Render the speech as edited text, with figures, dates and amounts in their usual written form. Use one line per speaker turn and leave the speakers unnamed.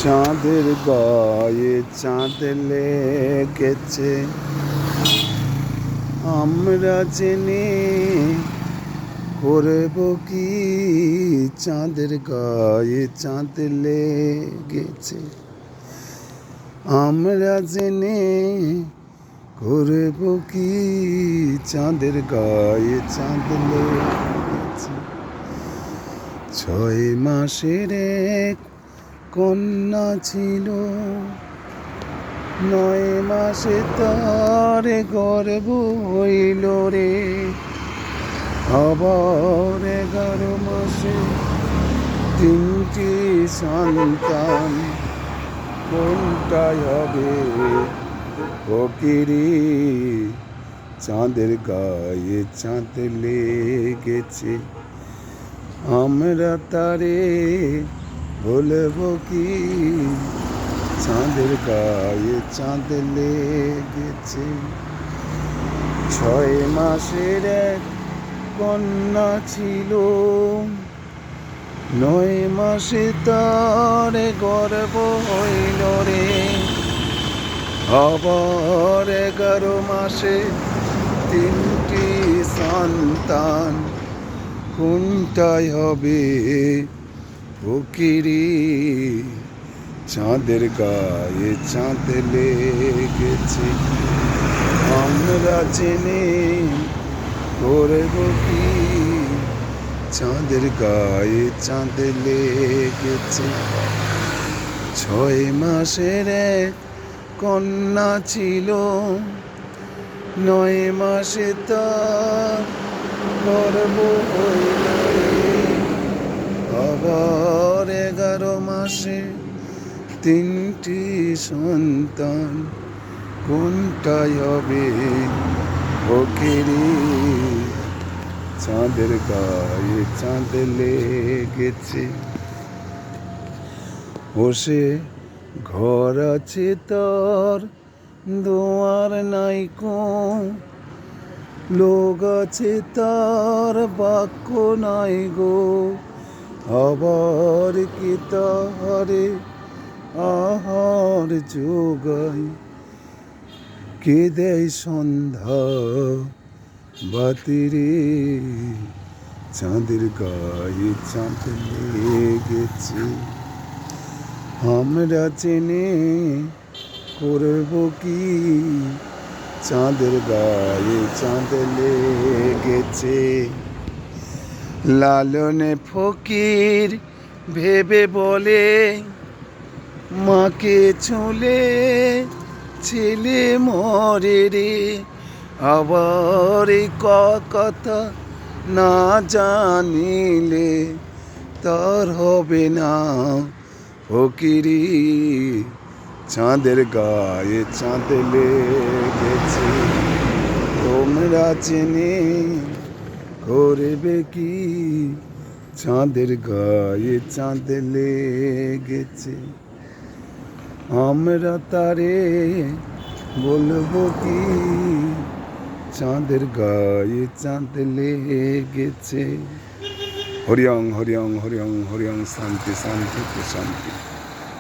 চাঁদের গায়ে চাঁদ লেগেছে, আমরা জেনে করব কি? চাঁদের গায়ে চাঁদ লেগেছে, আমরা জেনে করব কি? চাঁদের গায়ে চাঁদ লেগেছে। 6 মাসের এক কন্যা ছিল, 9 মাসে তার গর্ভ হইল রে। আবার 11 মাসে 3টি সন্তান, কোনটাই হবে ফকিরি? চাঁদের গায়ে চাঁদ লেগেছে, আমরা তারে বলব কি? চাঁদের গায়ে চাঁদ লেগেছে। 6 মাসের এক কন্যা ছিল, 9 মাসে তার গর্ভ হইল রে। আবার 11 মাসে 3টি সন্তান, কোনটাই হবে ফকিরি? চাঁদের গায়ে চাঁদ লেগেছে, আমরা জেনে করব কি? চাঁদের গায়ে চাঁদ লেগেছে। 6 মাসের এক কন্যা ছিল, 9 মাসে তার গর্ভ হইল রে। আবার 11 মাসে 3টি সন্তান, কোনটাই হবে ফকিরি? চাঁদের গায়ে চাঁদ লেগেছে। বসে ঘর আছে তার, দুয়ার নাই কো, লোক আছে তার, বাক্য নাই গো। আবার কি তাহারে আহার যোগায়, কে দেয় সন্ধ্যা বাতিরে? চাঁদের গায়ে চাঁদ লেগেছে, আমরা জেনে করব কি? চাঁদের গায়ে চাঁদ লেগেছে। লালনে ফকির ভেবে বলে, মাকে ছুলে ছেলে মরে রে। আবার এই কথা না জানিলে তার হবে না ফকিরি? চাঁদের গায়ে চাঁদ লেগেছে, তোমরা জেনে করবে কি? চাঁদের গায়ে চাঁদ লেগেছে, আমরা তারে বলব কি? চাঁদের গায়ে চাঁদ লেগেছে। হরিয়ং হরিয়ং হরিয়ং হরিয়ং, শান্তি শান্তি শান্তি।